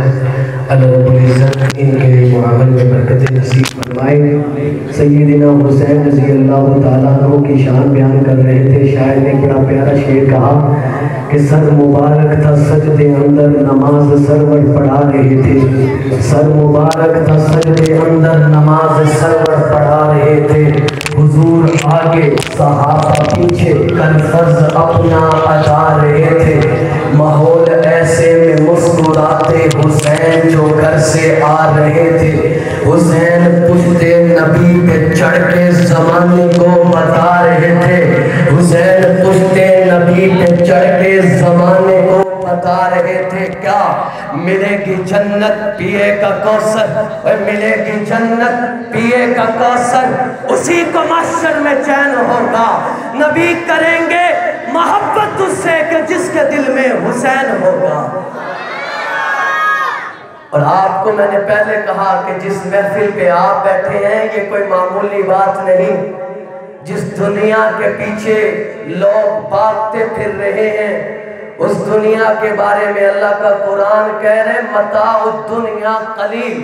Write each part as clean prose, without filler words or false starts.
अल्लाह रब्बुल इज़्ज़त इनके मुआमल में बरकत नसीब फरमाए। सय्यदना हुसैन रज़ी अल्लाह तआला अन्हु की शान बयान कर रहे थे। शायर ने बड़ा प्यारा शेर कहा कि सर मुबारक था सजदे अंदर नमाज सरवर पढ़ा रहे थे। सर मुबारक था सजदे अंदर नमाज सरवर पढ़ा रहे थे। हुजूर आगे सहाबा पीछे कलफज अपना अदा रहे थे। माहौल ऐसे में मुस्कुराते हुसैन जो घर से आ रहे थे। हुसैन पुश्ते नबी पे चढ़ के जमाने को बता रहे थे। हुसैन पुश्ते नबी पे चढ़ के जमाने को बता रहे थे। क्या मिलेगी जन्नत पिए का कौसर, मिलेगी जन्नत पिए का कौसर, उसी को महशर में चैन होगा। नबी करेंगे मोहब्बत उससे कि जिसके दिल में हुसैन होगा। और आपको मैंने पहले कहा कि जिस महफिल पे आप बैठे हैं ये कोई मामूली बात नहीं। जिस दुनिया के पीछे लोग भागते फिर रहे हैं उस दुनिया के बारे में अल्लाह का कुरान कह रहे मताउ दुनिया कलील।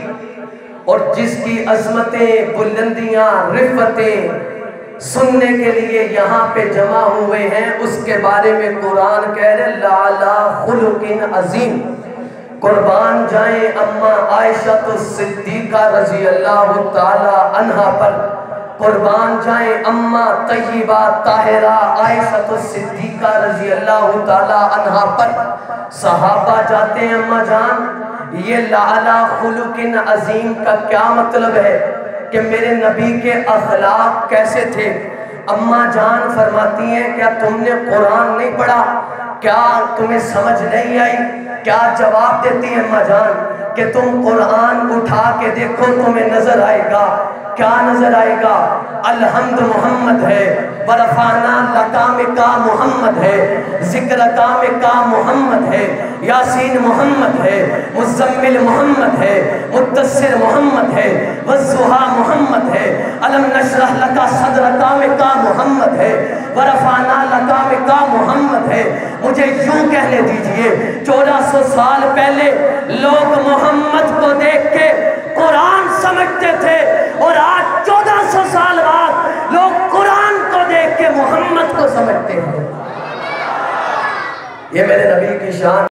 और जिसकी अजमतें बुलंदियां रिफतें सुनने के लिए यहाँ पे जमा हुए हैं उसके बारे में कुरान कह रहे लाला खुलुकिन अजीम। कुर्बान जाए अम्मा आयशा तो सिद्दीका रजी अल्लाह ताला अन्हा पर, कुर्बान जाए अम्मा तय्यबा ताहिरा आयशा तो सिद्दीका रजी अल्लाह ताला अन्हा पर। सहाबा जाते हैं अम्मा जान ये लाला खुलुकिन अजीम का क्या मतलब है कि मेरे नबी के अखलाक कैसे थे। अम्मा जान फरमाती हैं क्या तुमने कुरान नहीं पढ़ा, क्या तुम्हें समझ नहीं आई। क्या जवाब देती है अम्मा जान कि तुम कुरान उठा के देखो तुम्हें नजर आएगा। क्या नजर आएगा? अलहम्द मोहम्मद है, बरफाना लकाम का मोहम्मद है, जिक्र काम का मोहम्मद है, यासीन मोहम्मद है, मुज़म्मिल मोहम्मद है, मुद्दस्सिर मोहम्मद है, वज़्ज़ुहा मोहम्मद है, अलम नशरह लका सदरका का मोहम्मद है, बरफाना लकाम का मोहम्मद है। मुझे यूं कहने दीजिए 1400 साल पहले लोग मोहम्मद को देख के कुरान समझते थे और आज 1400 साल बाद लोग कुरान को देख के मोहम्मद को समझते हैं। ये मेरे नबी की शान।